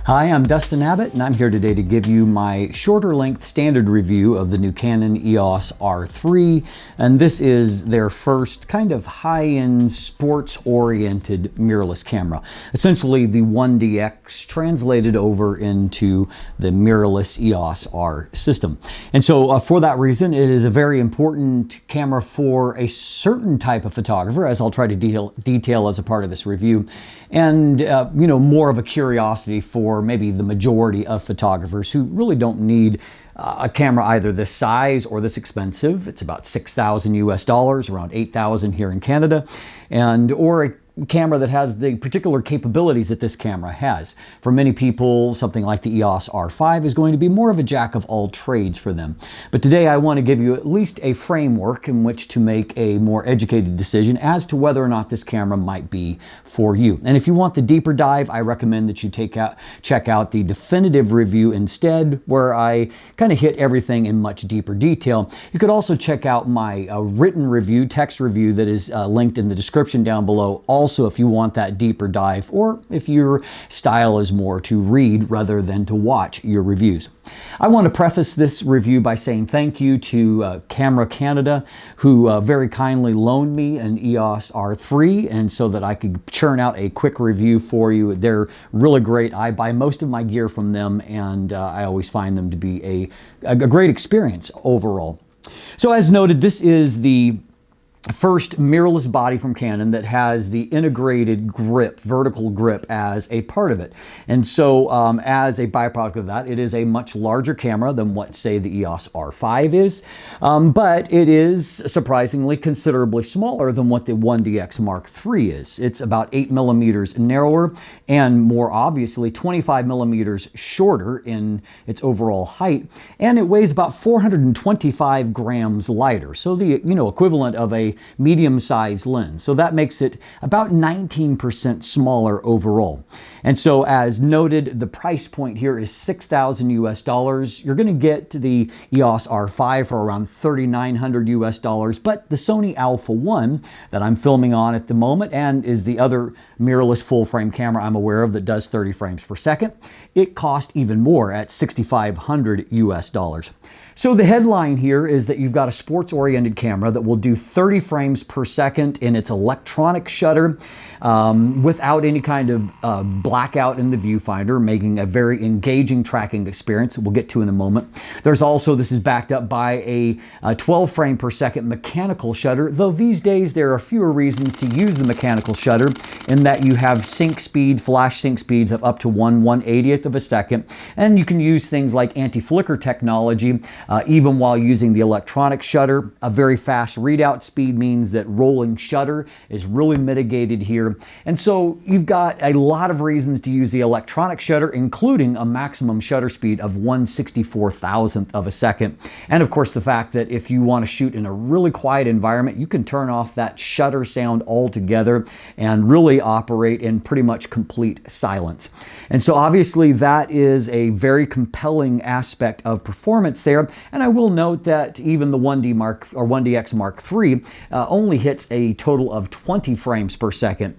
Hi, I'm Dustin Abbott, and I'm here today to give you my shorter length standard review of the new Canon EOS R3. And this is their first kind of high-end sports-oriented mirrorless camera. Essentially the 1DX translated over into the mirrorless EOS R system. And so for that reason, it is a very important camera for a certain type of photographer, as I'll try to detail as a part of this review. And more of a curiosity for maybe the majority of photographers who really don't need a camera either this size or this expensive. It's about $6,000 US, around $8,000 here in Canada, or a camera that has the particular capabilities that this camera has. For many people, something like the EOS R5 is going to be more of a jack of all trades for them. But today I want to give you at least a framework in which to make a more educated decision as to whether or not this camera might be for you. And if you want the deeper dive, I recommend that you check out the definitive review instead, where I kind of hit everything in much deeper detail. You could also check out my written review, text review, that is linked in the description down below. Also, if you want that deeper dive, or if your style is more to read rather than to watch your reviews. I want to preface this review by saying thank you to Camera Canada, who very kindly loaned me an EOS R3, and so that I could churn out a quick review for you. They're really great. I buy most of my gear from them, and I always find them to be a great experience overall. So as noted, this is the first mirrorless body from Canon that has the integrated grip, vertical grip, as a part of it. And so as a byproduct of that, it is a much larger camera than what, say, the EOS R5 is, but it is surprisingly considerably smaller than what the 1DX Mark III is. It's about 8 millimeters narrower and, more obviously, 25 millimeters shorter in its overall height, and it weighs about 425 grams lighter, so the equivalent of a medium-sized lens. So that makes it about 19% smaller overall. And so, as noted, the price point here is $6,000 US. You're going to get the EOS R5 for around $3,900 US, but the Sony Alpha 1 that I'm filming on at the moment, and is the other mirrorless full-frame camera I'm aware of that does 30 frames per second, it cost even more at $6,500 US. So the headline here is that you've got a sports-oriented camera that will do 30 frames per second in its electronic shutter without any kind of blackout in the viewfinder, making a very engaging tracking experience that we'll get to in a moment. There's also, this is backed up by a 12 frame per second mechanical shutter, though these days there are fewer reasons to use the mechanical shutter, in that you have sync speed, flash sync speeds of up to 1/180th of a second, and you can use things like anti-flicker technology even while using the electronic shutter. A very fast readout speed means that rolling shutter is really mitigated here. And so you've got a lot of reasons to use the electronic shutter, including a maximum shutter speed of 1/64,000th of a second. And of course, the fact that if you want to shoot in a really quiet environment, you can turn off that shutter sound altogether and really operate in pretty much complete silence. And so obviously that is a very compelling aspect of performance there. And I will note that even the 1DX Mark III only hits a total of 20 frames per second,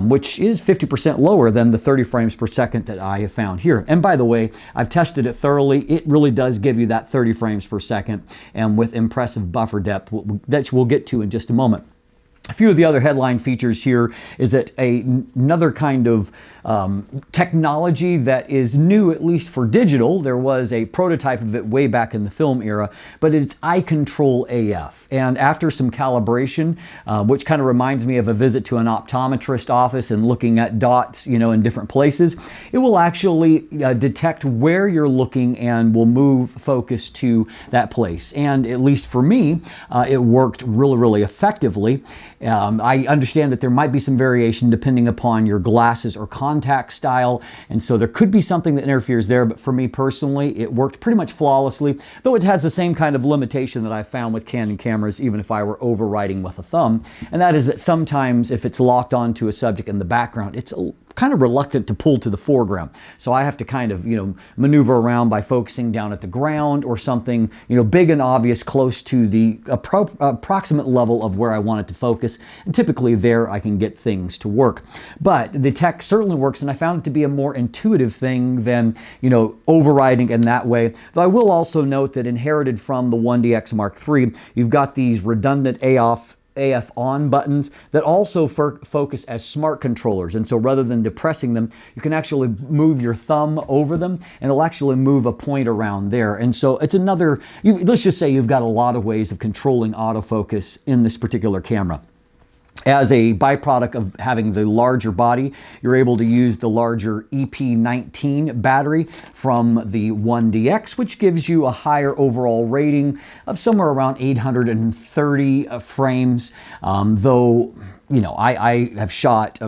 which is 50% lower than the 30 frames per second that I have found here. And by the way, I've tested it thoroughly. It really does give you that 30 frames per second, and with impressive buffer depth that we'll get to in just a moment. A few of the other headline features here is that another kind of technology that is new, at least for digital. There was a prototype of it way back in the film era, but it's eye control AF. And after some calibration, which kind of reminds me of a visit to an optometrist office and looking at dots, in different places, it will actually detect where you're looking and will move focus to that place. And at least for me, it worked really, really effectively. I understand that there might be some variation depending upon your glasses or contact style, and so there could be something that interferes there, but for me personally, it worked pretty much flawlessly, though it has the same kind of limitation that I found with Canon cameras, even if I were overwriting with a thumb, and that is that sometimes if it's locked onto a subject in the background, it's kind of reluctant to pull to the foreground. So I have to kind of, maneuver around by focusing down at the ground or something, big and obvious close to the approximate level of where I want it to focus. And typically there I can get things to work. But the tech certainly works, and I found it to be a more intuitive thing than, overriding in that way. Though I will also note that inherited from the 1DX Mark III, you've got these redundant AF on buttons that also focus as smart controllers. And so rather than depressing them, you can actually move your thumb over them and it'll actually move a point around there. And so it's another, let's just say you've got a lot of ways of controlling autofocus in this particular camera. As a byproduct of having the larger body, you're able to use the larger EP19 battery from the 1DX, which gives you a higher overall rating of somewhere around 830 frames, though I have shot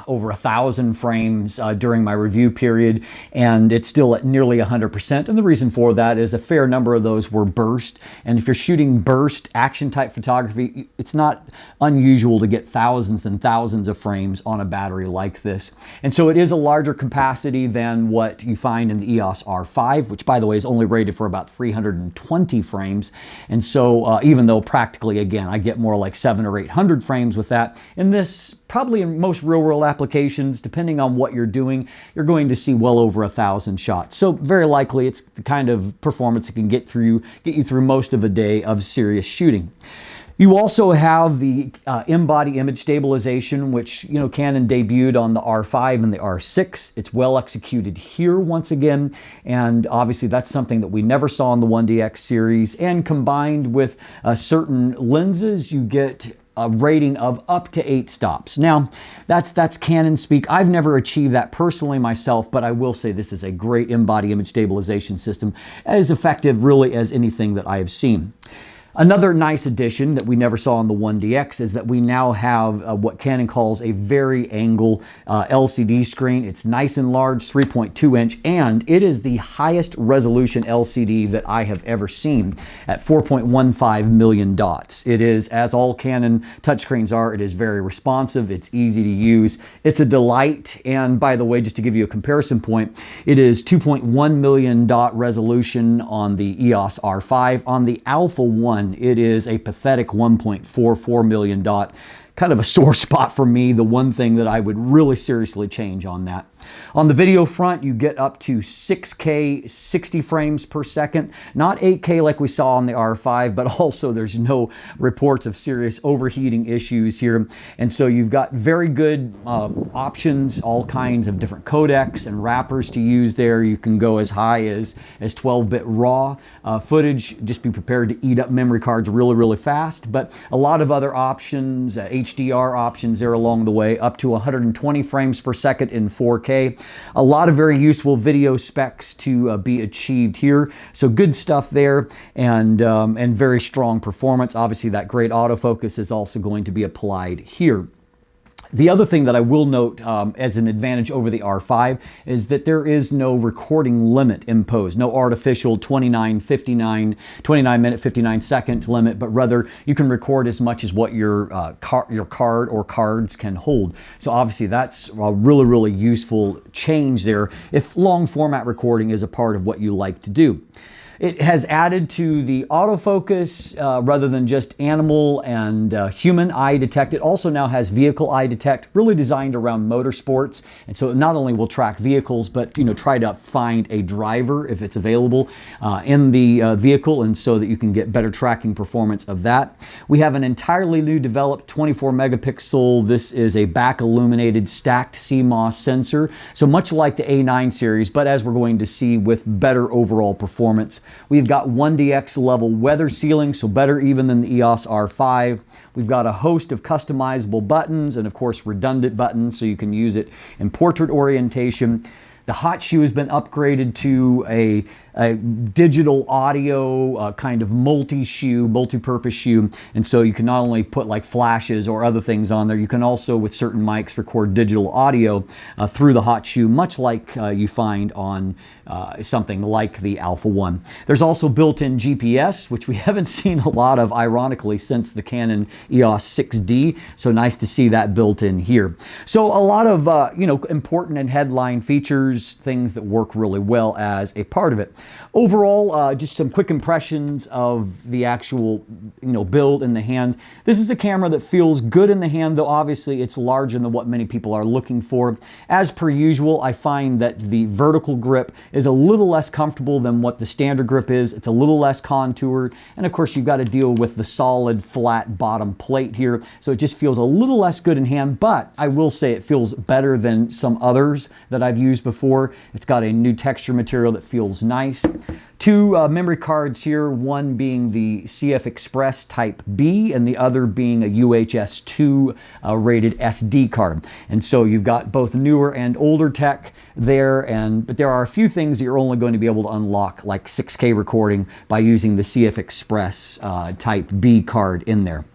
over 1,000 frames during my review period, and it's still at nearly 100%. And the reason for that is a fair number of those were burst. And if you're shooting burst action type photography, it's not unusual to get thousands and thousands of frames on a battery like this. And so it is a larger capacity than what you find in the EOS R5, which by the way is only rated for about 320 frames. And so even though practically, again, I get more like 700 or 800 frames with that, in this, probably in most real-world applications, depending on what you're doing, you're going to see well over 1,000 shots. So very likely it's the kind of performance that can get you through most of a day of serious shooting. You also have the in-body image stabilization, which Canon debuted on the R5 and the R6. It's well executed here once again, and obviously that's something that we never saw in the 1DX series. And combined with certain lenses, you get a rating of up to 8 stops. Now, that's Canon speak. I've never achieved that personally myself, but I will say this is a great in-body image stabilization system, as effective really as anything that I have seen. Another nice addition that we never saw on the 1DX is that we now have what Canon calls a vari-angle LCD screen. It's nice and large, 3.2 inch, and it is the highest resolution LCD that I have ever seen at 4.15 million dots. It is, as all Canon touchscreens are, it is very responsive, it's easy to use, it's a delight, and by the way, just to give you a comparison point, it is 2.1 million dot resolution on the EOS R5. On the Alpha 1, it is a pathetic 1.44 million dot. Kind of a sore spot for me, the one thing that I would really seriously change on that. On the video front, you get up to 6K 60 frames per second, not 8K like we saw on the R5, but also there's no reports of serious overheating issues here. And so you've got very good options, all kinds of different codecs and wrappers to use there. You can go as high as 12-bit raw footage. Just be prepared to eat up memory cards really, really fast. But a lot of other options, HDR options there along the way, up to 120 frames per second in 4K. A lot of very useful video specs to be achieved here. So good stuff there, and very strong performance. Obviously that great autofocus is also going to be applied here. The other thing that I will note as an advantage over the R5 is that there is no recording limit imposed, no artificial 29 minute 59 second limit, but rather you can record as much as what your card or cards can hold. So obviously that's a really, really useful change there if long format recording is a part of what you like to do. It has added to the autofocus rather than just animal and human eye detect. It also now has vehicle eye detect, really designed around motorsports. And so it not only will track vehicles, but try to find a driver if it's available in the vehicle, and so that you can get better tracking performance of that. We have an entirely new developed 24 megapixel. This is a back illuminated stacked CMOS sensor. So much like the A9 series, but as we're going to see, with better overall performance. We've got 1DX level weather sealing, so better even than the EOS R5. We've got a host of customizable buttons and of course redundant buttons, so you can use it in portrait orientation. The hot shoe has been upgraded to a a digital audio kind of multi-purpose shoe, and so you can not only put like flashes or other things on there, you can also with certain mics record digital audio through the hot shoe, much like you find on something like the Alpha 1. There's also built-in GPS, which we haven't seen a lot of, ironically, since the Canon EOS 6D, so nice to see that built in here. So a lot of important and headline features, things that work really well as a part of it. Overall, just some quick impressions of the actual build in the hand. This is a camera that feels good in the hand, though obviously it's larger than what many people are looking for. As per usual, I find that the vertical grip is a little less comfortable than what the standard grip is. It's a little less contoured, and of course you've got to deal with the solid flat bottom plate here, so it just feels a little less good in hand, but I will say it feels better than some others that I've used before. It's got a new texture material that feels nice. Two memory cards here, one being the CF Express Type B and the other being a UHS 2 rated SD card. And so you've got both newer and older tech there, but there are a few things that you're only going to be able to unlock, like 6K recording, by using the CF Express Type B card in there.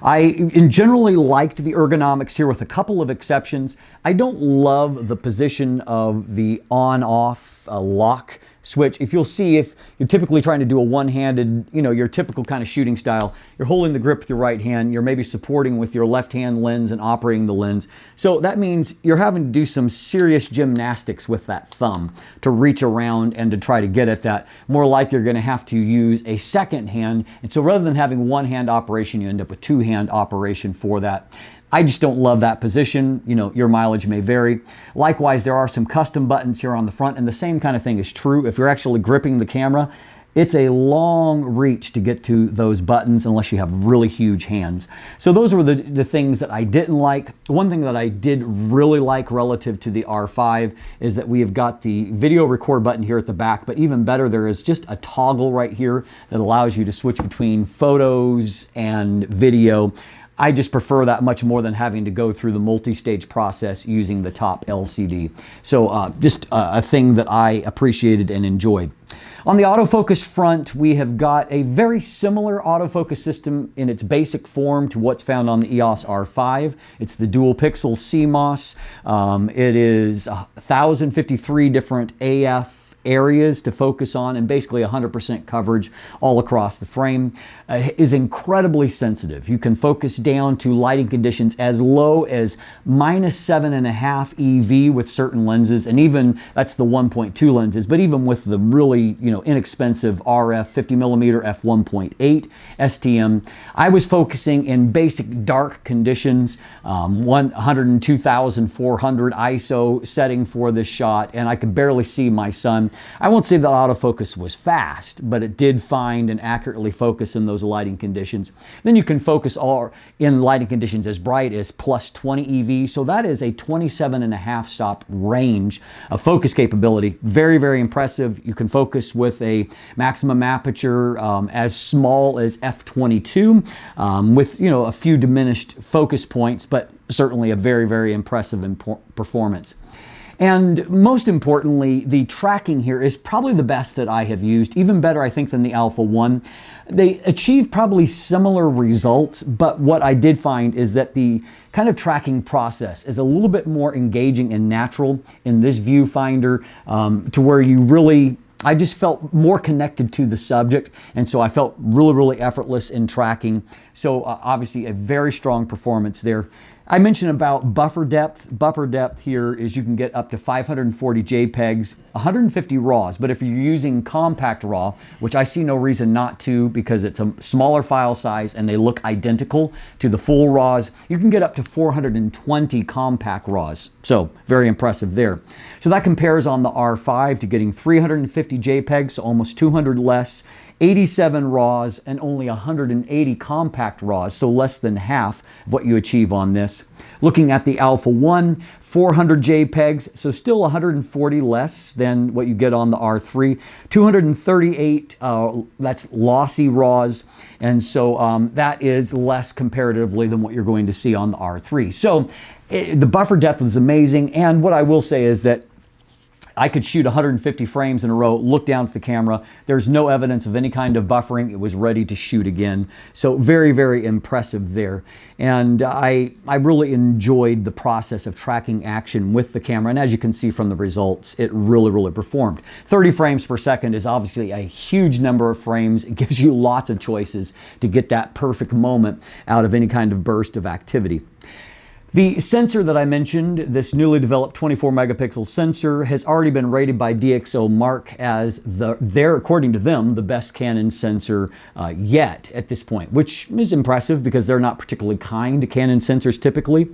I generally liked the ergonomics here with a couple of exceptions. I don't love the position of the on-off lock switch. If you'll see, if you're typically trying to do a one-handed, your typical kind of shooting style, you're holding the grip with your right hand, you're maybe supporting with your left hand lens and operating the lens. So that means you're having to do some serious gymnastics with that thumb to reach around and to try to get at that. More like you're going to have to use a second hand. And so rather than having one hand operation, you end up with two-hand operation for that. I just don't love that position. Your mileage may vary. Likewise, there are some custom buttons here on the front, and the same kind of thing is true. If you're actually gripping the camera, it's a long reach to get to those buttons unless you have really huge hands. So those were the things that I didn't like. One thing that I did really like relative to the R5 is that we have got the video record button here at the back, but even better, there is just a toggle right here that allows you to switch between photos and video. I just prefer that much more than having to go through the multi-stage process using the top LCD. So just a thing that I appreciated and enjoyed. On the autofocus front, we have got a very similar autofocus system in its basic form to what's found on the EOS R5. It's the dual pixel CMOS. It is 1,053 different AF areas to focus on, and basically 100% coverage all across the frame. Is incredibly sensitive. You can focus down to lighting conditions as low as -7.5 EV with certain lenses, and even that's the 1.2 lenses, but even with the really inexpensive RF 50mm f1.8 STM, I was focusing in basic dark conditions, 102,400 ISO setting for this shot, and I could barely see my son. I won't say that autofocus was fast, but it did find and accurately focus in those lighting conditions. Then you can focus all in lighting conditions as bright as +20 EV, so that is a 27.5 stop range of focus capability. Very, very impressive. You can focus with a maximum aperture as small as f/22 with a few diminished focus points, but certainly a very, very impressive performance. And most importantly, the tracking here is probably the best that I have used, even better, I think, than the Alpha 1. They achieve probably similar results, but what I did find is that the kind of tracking process is a little bit more engaging and natural in this viewfinder, to where I just felt more connected to the subject, and so I felt really, really effortless in tracking. So obviously a very strong performance there. I mentioned about buffer depth. Buffer depth here is you can get up to 540 JPEGs, 150 RAWs, but if you're using compact RAW, which I see no reason not to because it's a smaller file size and they look identical to the full RAWs, you can get up to 420 compact RAWs. So very impressive there. So that compares on the R5 to getting 350 JPEGs, so almost 200 less, 87 RAWs, and only 180 compact RAWs, so less than half of what you achieve on this. Looking at the Alpha 1, 400 JPEGs, so still 140 less than what you get on the R3. 238, that's lossy RAWs, and so that is less comparatively than what you're going to see on the R3. So the buffer depth is amazing, and what I will say is that I could shoot 150 frames in a row, look down at the camera. There's no evidence of any kind of buffering. It was ready to shoot again. So very, very impressive there. And I really enjoyed the process of tracking action with the camera. And as you can see from the results, it really, really performed. 30 frames per second is obviously a huge number of frames. It gives you lots of choices to get that perfect moment out of any kind of burst of activity. The sensor that I mentioned, this newly developed 24 megapixel sensor, has already been rated by DxOMark as according to them, the best Canon sensor yet at this point, which is impressive because they're not particularly kind to Canon sensors typically.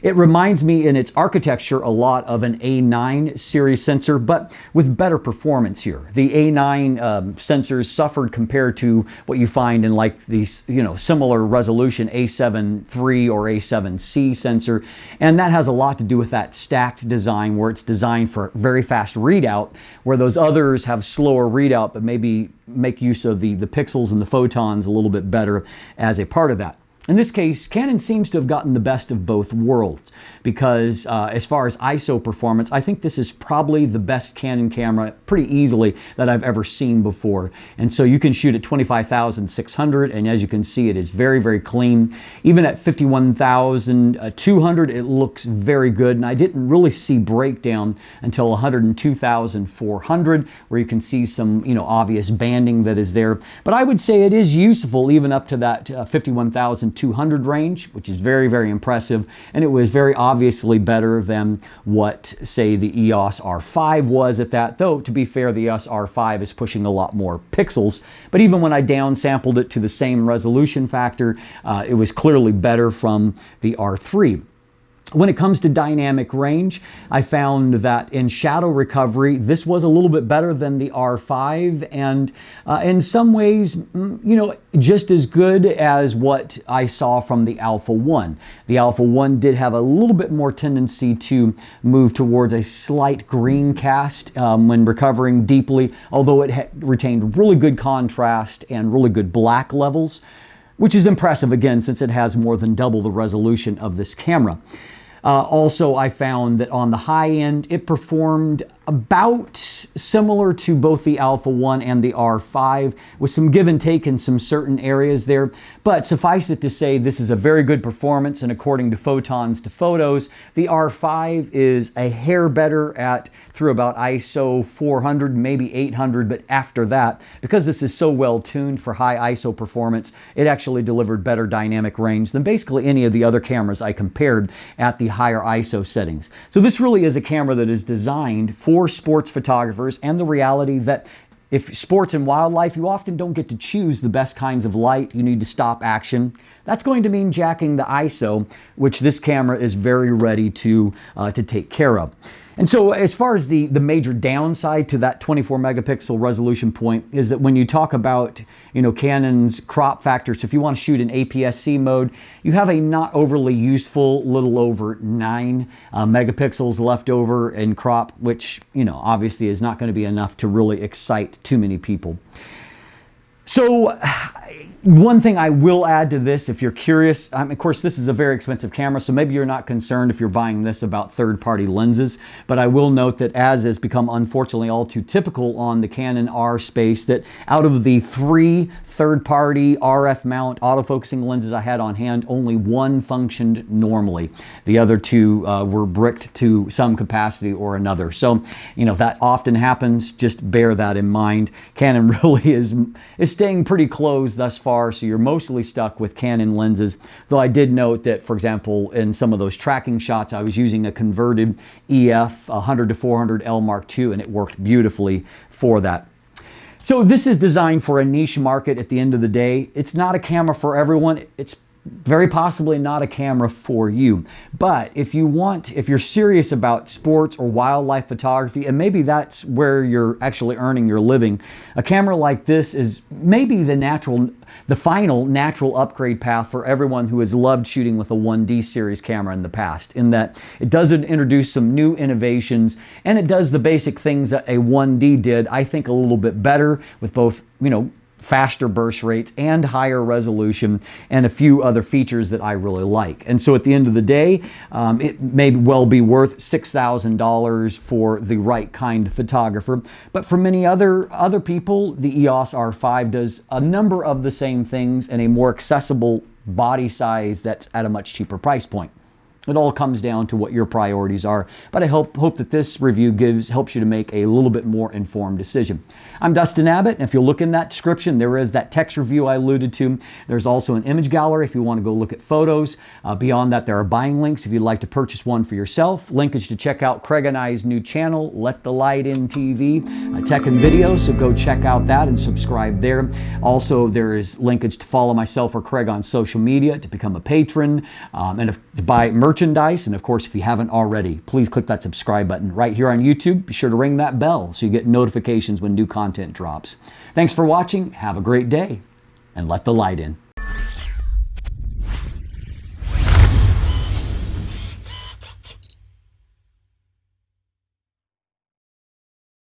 It reminds me in its architecture a lot of an A9 series sensor, but with better performance here. The A9 sensors suffered compared to what you find in like these, similar resolution A7 III or A7C sensor. And that has a lot to do with that stacked design where it's designed for very fast readout, where those others have slower readout, but maybe make use of the pixels and the photons a little bit better as a part of that. In this case, Canon seems to have gotten the best of both worlds because as far as ISO performance, I think this is probably the best Canon camera pretty easily that I've ever seen before. And so you can shoot at 25,600, and as you can see, it is very, very clean. Even at 51,200, it looks very good. And I didn't really see breakdown until 102,400, where you can see some, obvious banding that is there. But I would say it is useful even up to that 51,200 range, which is very, very impressive. And it was very obviously better than what, say, the EOS R5 was at that, though to be fair, the EOS R5 is pushing a lot more pixels. But even when I downsampled it to the same resolution factor, it was clearly better from the R3. When it comes to dynamic range, I found that in shadow recovery, this was a little bit better than the R5, and in some ways, just as good as what I saw from the Alpha 1. The Alpha 1 did have a little bit more tendency to move towards a slight green cast when recovering deeply, although it retained really good contrast and really good black levels, which is impressive again, since it has more than double the resolution of this camera. Also, I found that on the high end, it performed about similar to both the Alpha 1 and the R5, with some give and take in some certain areas there. But suffice it to say, this is a very good performance, and according to Photons to Photos, the R5 is a hair better at through about ISO 400, maybe 800, but after that, because this is so well tuned for high ISO performance, it actually delivered better dynamic range than basically any of the other cameras I compared at the higher ISO settings. So this really is a camera that is designed for sports photographers, and the reality that if sports and wildlife, you often don't get to choose the best kinds of light. You need to stop action. That's going to mean jacking the ISO, which this camera is very ready to take care of. And so as far as the major downside to that 24 megapixel resolution point is that when you talk about, Canon's crop factor, so if you want to shoot in APS-C mode, you have a not overly useful little over 9 megapixels left over in crop, which, obviously is not going to be enough to really excite too many people. So one thing I will add to this, if you're curious, of course, this is a very expensive camera, so maybe you're not concerned if you're buying this about third-party lenses, but I will note that, as has become unfortunately all too typical on the Canon R space, that out of the 3 third-party RF mount autofocusing lenses I had on hand, only one functioned normally. The other 2 were bricked to some capacity or another. So, that often happens. Just bear that in mind. Canon really is staying pretty close thus far, so you're mostly stuck with Canon lenses. Though I did note that, for example, in some of those tracking shots, I was using a converted EF 100 to 400 L Mark II, and it worked beautifully for that. So this is designed for a niche market at the end of the day. It's not a camera for everyone. It's very possibly not a camera for you. But if you're serious about sports or wildlife photography, and maybe that's where you're actually earning your living, a camera like this is maybe the final natural upgrade path for everyone who has loved shooting with a 1D series camera in the past, in that it does introduce some new innovations, and it does the basic things that a 1D did, I think, a little bit better, with both, faster burst rates and higher resolution, and a few other features that I really like. And so at the end of the day, it may well be worth $6,000 for the right kind of photographer. But for many other people, the EOS R5 does a number of the same things in a more accessible body size that's at a much cheaper price point. It all comes down to what your priorities are, but I hope that this review helps you to make a little bit more informed decision. I'm Dustin Abbott, and if you look in that description, there is that text review I alluded to. There's also an image gallery if you want to go look at photos. Beyond that, there are buying links if you'd like to purchase one for yourself. Linkage to check out Craig and I's new channel, Letthelightin TV, tech and video, so go check out that and subscribe there. Also, there is linkage to follow myself or Craig on social media, to become a patron, and to buy merchandise. And of course, if you haven't already, please click that subscribe button right here on YouTube. Be sure to ring that bell so you get notifications when new content drops. Thanks for watching. Have a great day, and let the light in.